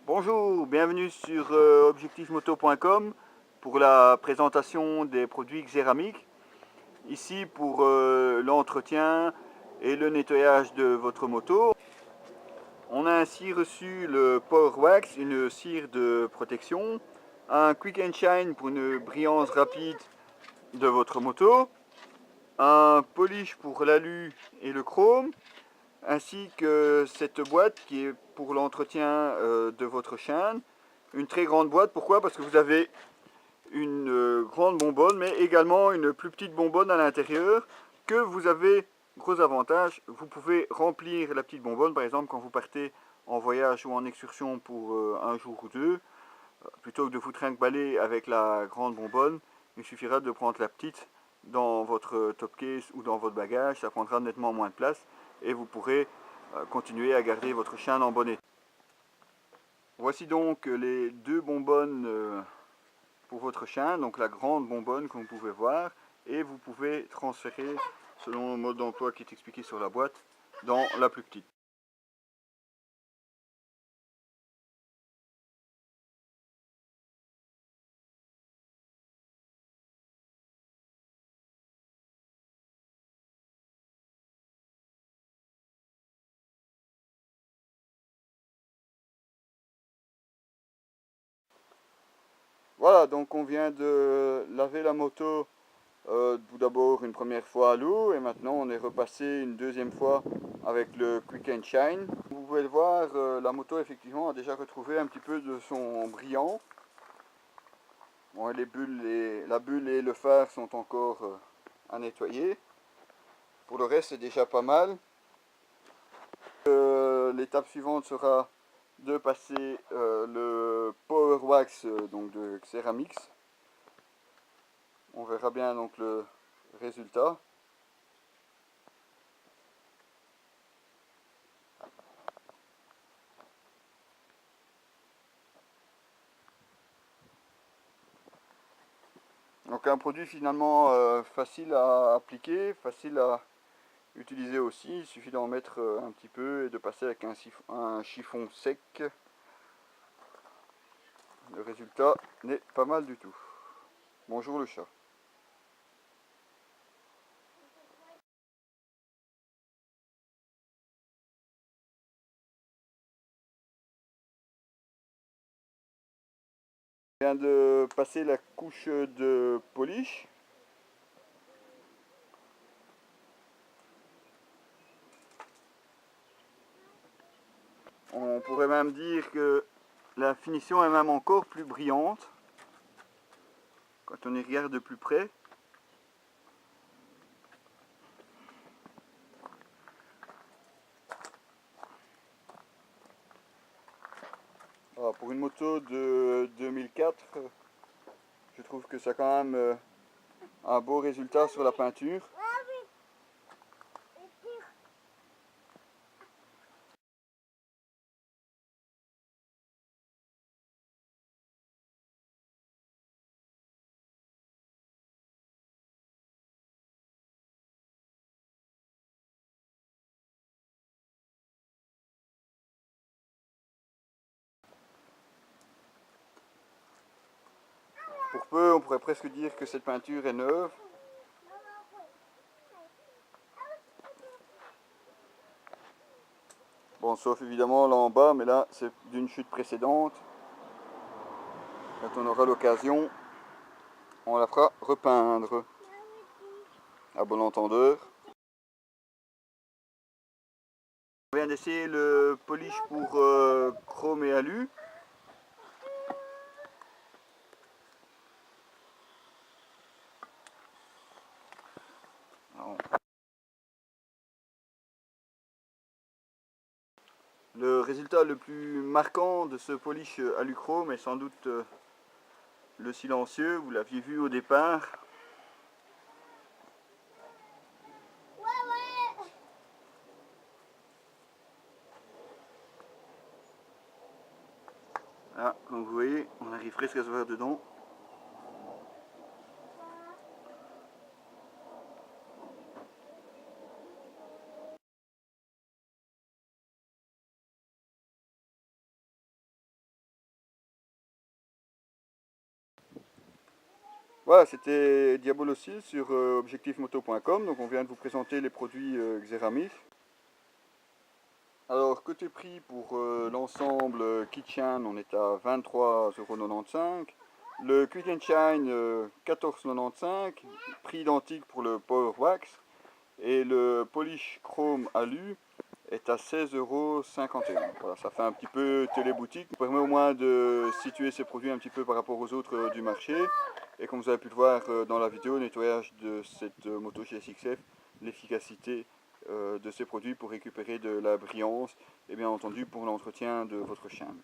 Bonjour, bienvenue sur objectifmoto.com pour la présentation des produits Xéramique. Ici pour l'entretien et le nettoyage de votre moto. On a ainsi reçu le Power Wax, une cire de protection, un Quick and Shine pour une brillance rapide de votre moto, un polish pour l'alu et le chrome, ainsi que cette boîte qui est pour l'entretien de votre chaîne. Une très grande boîte, pourquoi? Parce que vous avez une grande bonbonne, mais également une plus petite bonbonne à l'intérieur, que vous avez, gros avantage, vous pouvez remplir la petite bonbonne, par exemple quand vous partez en voyage ou en excursion pour un jour ou deux, plutôt que de vous trimballer avec la grande bonbonne, il suffira de prendre la petite dans votre top case ou dans votre bagage, ça prendra nettement moins de place et vous pourrez continuer à garder votre chien en bon état. Voici donc les deux bonbonnes pour votre chien, donc la grande bonbonne comme vous pouvez voir, et vous pouvez transférer, selon le mode d'emploi qui est expliqué sur la boîte, dans la plus petite. Voilà, donc on vient de laver la moto tout d'abord une première fois à l'eau et maintenant on est repassé une deuxième fois avec le Quick and Shine. Vous pouvez le voir, la moto effectivement a déjà retrouvé un petit peu de son brillant. Bon, la bulle et le phare sont encore à nettoyer. Pour le reste c'est déjà pas mal. L'étape suivante sera de passer le Power Wax donc de Xeramix. On verra bien donc le résultat. Donc un produit finalement facile à appliquer, facile à utiliser aussi. Il suffit d'en mettre un petit peu et de passer avec un chiffon sec. Le résultat n'est pas mal du tout. Bonjour le chat. Je viens de passer la couche de polish. On pourrait même dire que la finition est même encore plus brillante quand on y regarde de plus près. Alors, pour une moto de 2004, je trouve que ça a quand même un beau résultat sur la peinture. Pour peu, on pourrait presque dire que cette peinture est neuve. Bon, sauf évidemment là en bas, mais là c'est d'une chute précédente. Quand on aura l'occasion, on la fera repeindre. À bon entendeur. On vient d'essayer le polish pour chrome et alu. Le résultat le plus marquant de ce polish alu-chrome est sans doute le silencieux, vous l'aviez vu au départ. Là, comme vous voyez, on arrive presque à se voir dedans. Voilà, c'était Diabolocil sur objectifmoto.com. Donc on vient de vous présenter les produits Xeramis. Alors côté prix pour l'ensemble Kitchen, on est à 23,95 €. Le Quick and Shine 14,95 €, prix identique pour le Power Wax. Et le Polish Chrome Alu est à 16,51 €. Voilà, ça fait un petit peu téléboutique. Ça permet au moins de situer ces produits un petit peu par rapport aux autres du marché. Et comme vous avez pu le voir dans la vidéo, nettoyage de cette moto GSX-F, l'efficacité de ces produits pour récupérer de la brillance et bien entendu pour l'entretien de votre chaîne.